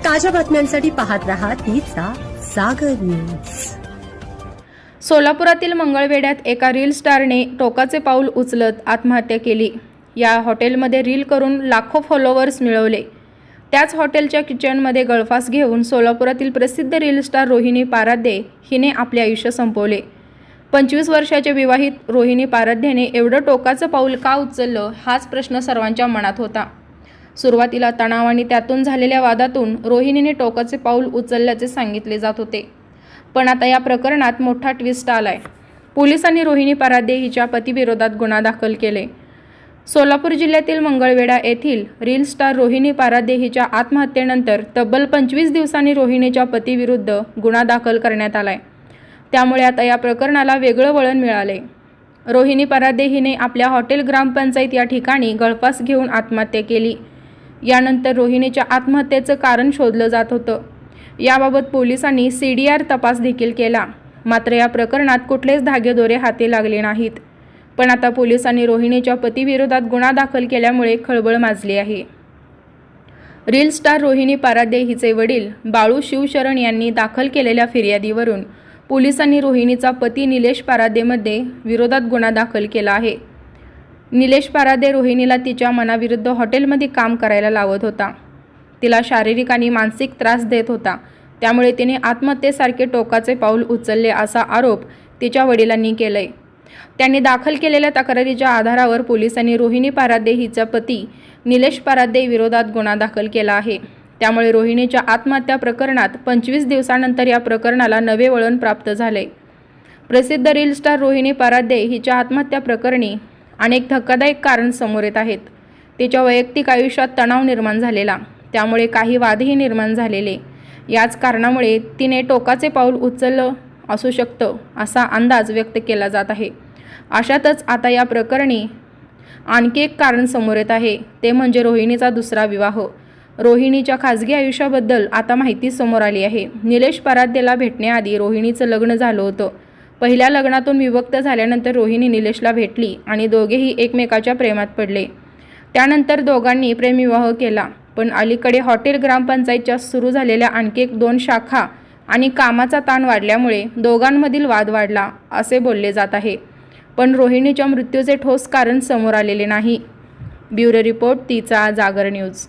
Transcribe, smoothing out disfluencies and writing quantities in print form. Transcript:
ताज्या बातम्यांसाठी पाहत रहा तिचा सागर न्यूज। सोलापुरातील मंगळवेढ्यात एका रील स्टारने टोकाचे पाऊल उचलत आत्महत्या केली। या हॉटेलमध्ये रील करून लाखो फॉलोअर्स मिळवले। त्याच हॉटेलच्या किचनमध्ये गळफास घेऊन सोलापुरातील प्रसिद्ध रील स्टार रोहिणी पाराध्ये हिने आपले आयुष्य संपवले। 25 वर्षाच्या विवाहित रोहिणी पाराध्यने एवढं टोकाचं पाऊल का उचललं हाच प्रश्न सर्वांच्या मनात होता। सुरुवातीला तणाव आणि त्यातून झालेल्या वादातून रोहिणीने टोकाचे पाऊल उचलल्याचे सांगितले जात होते, पण आता या प्रकरणात मोठा ट्विस्ट आलाय। पोलिसांनी रोहिणी पाराध्ये हिच्या पतीविरोधात गुन्हा दाखल केले। सोलापूर जिल्ह्यातील मंगळवेढा येथील रील स्टार रोहिणी पाराध्ये हिच्या आत्महत्येनंतर तब्बल 25 दिवसांनी रोहिणीच्या पतीविरुद्ध गुन्हा दाखल करण्यात आलाय। त्यामुळे आता या प्रकरणाला वेगळं वळण मिळाले। रोहिणी पाराध्ये हिने आपल्या हॉटेल ग्रामपंचायत या ठिकाणी गळफास घेऊन आत्महत्या केली। यानंतर रोहिणीच्या आत्महत्येचं कारण शोधलं जात होतं। याबाबत पोलिसांनी CDR तपास देखील केला, मात्र या प्रकरणात कुठलेच धागेदोरे हाती लागले नाहीत। पण आता पोलिसांनी रोहिणीच्या पतीविरोधात गुन्हा दाखल केल्यामुळे खळबळ माजली आहे। रील स्टार रोहिणी पाराध्ये हिचे वडील बाळू शिवशरण यांनी दाखल केलेल्या फिर्यादीवरून पोलिसांनी रोहिणीचा पती निलेश पाराध्येमध्ये विरोधात गुन्हा दाखल केला आहे। निलेश पाराध्ये रोहिणीला तिच्या मनाविरुद्ध हॉटेलमध्ये काम करायला लावत होता। तिला शारीरिक आणि मानसिक त्रास देत होता, त्यामुळे तिने आत्महत्येसारखे टोकाचे पाऊल उचलले असा आरोप तिच्या वडिलांनी केलाय। त्यांनी दाखल केलेल्या तक्रारीच्या आधारावर पोलिसांनी रोहिणी पाराध्ये हिचा पती निलेश पाराध्ये विरोधात गुन्हा दाखल केला आहे। त्यामुळे रोहिणीच्या आत्महत्या प्रकरणात 25 दिवसानंतर या प्रकरणाला नवे वळण प्राप्त झाले। प्रसिद्ध रील स्टार रोहिणी पाराध्ये हिच्या आत्महत्या प्रकरणी अनेक धक्कादायक कारण समोर येत आहेत। तिच्या वैयक्तिक आयुष्यात तणाव निर्माण झालेला, त्यामुळे काही वादही निर्माण झालेले। याच कारणामुळे तिने टोकाचे पाऊल उचललं असू शकतं असा अंदाज व्यक्त केला जात आहे। अशातच आता या प्रकरणी आणखी एक कारण समोर येत आहे, ते म्हणजे रोहिणीचा दुसरा विवाह। रोहिणीच्या खाजगी आयुष्याबद्दल आता माहिती समोर आली आहे। निलेश पाराध्येला भेटण्याआधी रोहिणीचं लग्न झालं होतं। पहिल्या लग्नातून विभक्त झाल्यानंतर रोहिणी निलेशला भेटली आणि दोघेही एकमेकाच्या प्रेमात पडले। त्यानंतर दोघांनी प्रेमविवाह केला, पण अलीकडे हॉटेल ग्रामपंचायतच्या सुरू झालेल्या आणखी 2 शाखा आणि कामाचा ताण वाढल्यामुळे दोघांमधील वाद वाढला असे बोलले जात आहे। पण रोहिणीच्या मृत्यूचे ठोस कारण समोर आलेले नाही। ब्युरो रिपोर्ट तिचा जागर न्यूज।